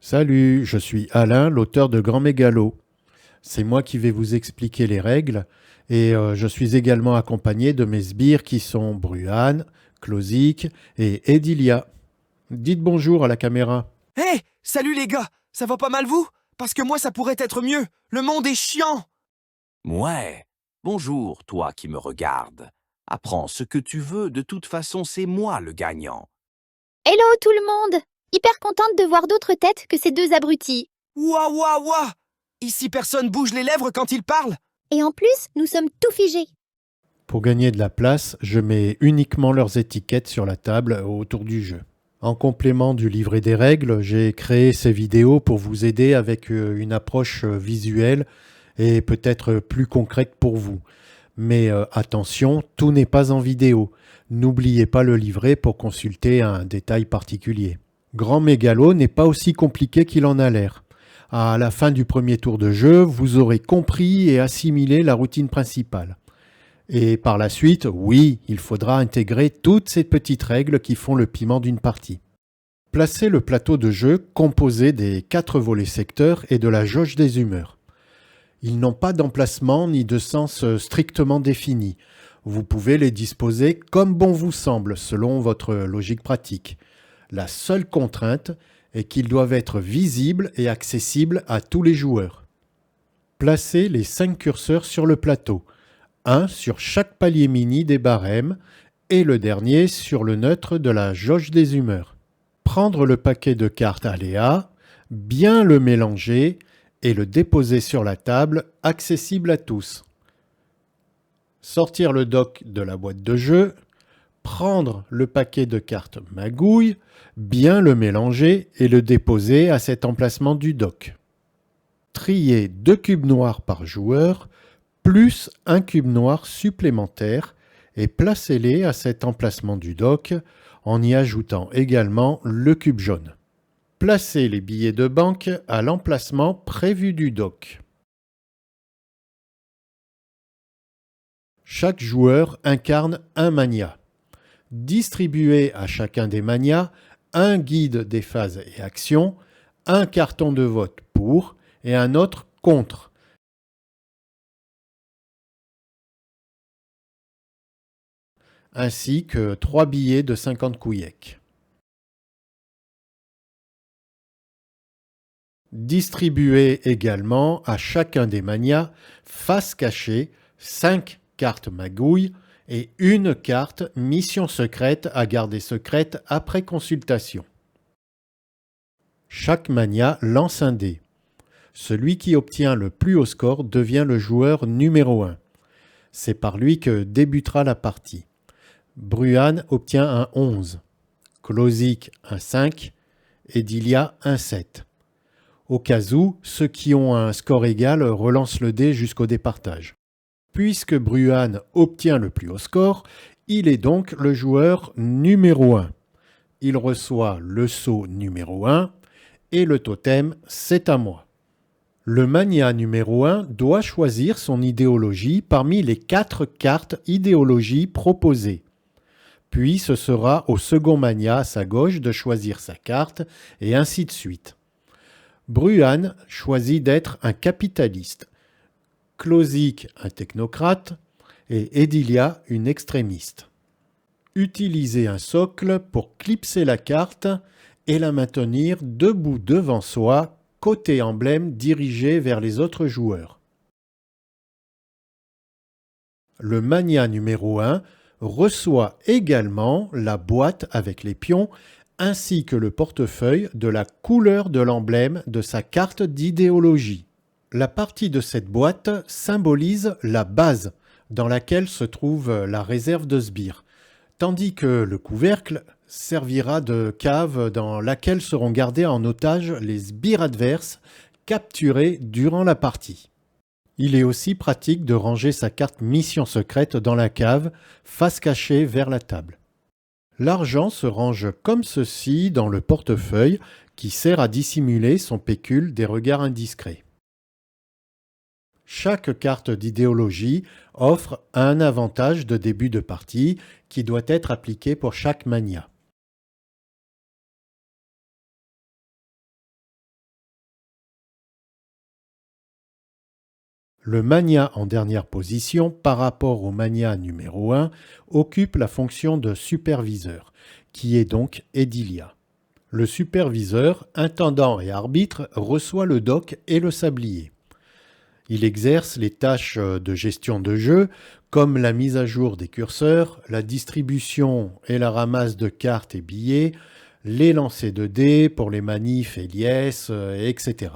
Salut, je suis Alain, l'auteur de Grand Mégalo. C'est moi qui vais vous expliquer les règles et je suis également accompagné de mes sbires qui sont Bruhan, Klosik et Edilia. Dites bonjour à la caméra. Hé, salut les gars, ça va pas mal vous? Parce que moi ça pourrait être mieux, le monde est chiant. Ouais. Bonjour, toi qui me regardes. Apprends ce que tu veux, de toute façon c'est moi le gagnant. Hello tout le monde! Hyper contente de voir d'autres têtes que ces deux abrutis. Ouah ouah ouah. Ici personne bouge les lèvres quand il parle. Et en plus, nous sommes tout figés. Pour gagner de la place, je mets uniquement leurs étiquettes sur la table autour du jeu. En complément du livret des règles, j'ai créé ces vidéos pour vous aider avec une approche visuelle et peut-être plus concrète pour vous. Mais attention, tout n'est pas en vidéo. N'oubliez pas le livret pour consulter un détail particulier. Grand Mégalo n'est pas aussi compliqué qu'il en a l'air. À la fin du premier tour de jeu, vous aurez compris et assimilé la routine principale. Et par la suite, oui, il faudra intégrer toutes ces petites règles qui font le piment d'une partie. Placez le plateau de jeu composé des 4 volets secteurs et de la jauge des humeurs. Ils n'ont pas d'emplacement ni de sens strictement défini. Vous pouvez les disposer comme bon vous semble, selon votre logique pratique. La seule contrainte est qu'ils doivent être visibles et accessibles à tous les joueurs. Placez les 5 curseurs sur le plateau, un sur chaque palier mini des barèmes et le dernier sur le neutre de la jauge des humeurs. Prendre le paquet de cartes aléas, bien le mélanger et le déposer sur la table, accessible à tous. Sortir le dock de la boîte de jeu, prendre le paquet de cartes magouille, bien le mélanger et le déposer à cet emplacement du dock. Trier 2 cubes noirs par joueur, plus un cube noir supplémentaire et placez-les à cet emplacement du dock en y ajoutant également le cube jaune. Placez les billets de banque à l'emplacement prévu du dock. Chaque joueur incarne un mania. Distribuez à chacun des manias un guide des phases et actions, un carton de vote pour et un autre contre. Ainsi que 3 billets de 50 couillecs. Distribuez également à chacun des manias, face cachée, 5 cartes magouilles et une carte mission secrète à garder secrète après consultation. Chaque mania lance un dé. Celui qui obtient le plus haut score devient le joueur numéro 1. C'est par lui que débutera la partie. Bruhan obtient un 11, Klosik un 5, Edilia un 7. Au cas où, ceux qui ont un score égal relancent le dé jusqu'au départage. Puisque Bruhan obtient le plus haut score, il est donc le joueur numéro 1. Il reçoit le sceau numéro 1 et le totem « C'est à moi ». Le mania numéro 1 doit choisir son idéologie parmi les 4 cartes idéologie proposées. Puis ce sera au second mania à sa gauche de choisir sa carte et ainsi de suite. Bruhan choisit d'être un capitaliste, Klosik un technocrate et Edilia une extrémiste. Utilisez un socle pour clipser la carte et la maintenir debout devant soi, côté emblème dirigé vers les autres joueurs. Le mania numéro 1 reçoit également la boîte avec les pions ainsi que le portefeuille de la couleur de l'emblème de sa carte d'idéologie. La partie de cette boîte symbolise la base dans laquelle se trouve la réserve de sbires, tandis que le couvercle servira de cave dans laquelle seront gardés en otage les sbires adverses capturés durant la partie. Il est aussi pratique de ranger sa carte mission secrète dans la cave, face cachée vers la table. L'argent se range comme ceci dans le portefeuille qui sert à dissimuler son pécule des regards indiscrets. Chaque carte d'idéologie offre un avantage de début de partie qui doit être appliqué pour chaque mania. Le magnat en dernière position par rapport au magnat numéro 1 occupe la fonction de superviseur, qui est donc Edilia. Le superviseur, intendant et arbitre, reçoit le doc et le sablier. Il exerce les tâches de gestion de jeu, comme la mise à jour des curseurs, la distribution et la ramasse de cartes et billets, les lancers de dés pour les manifs et liesses, etc.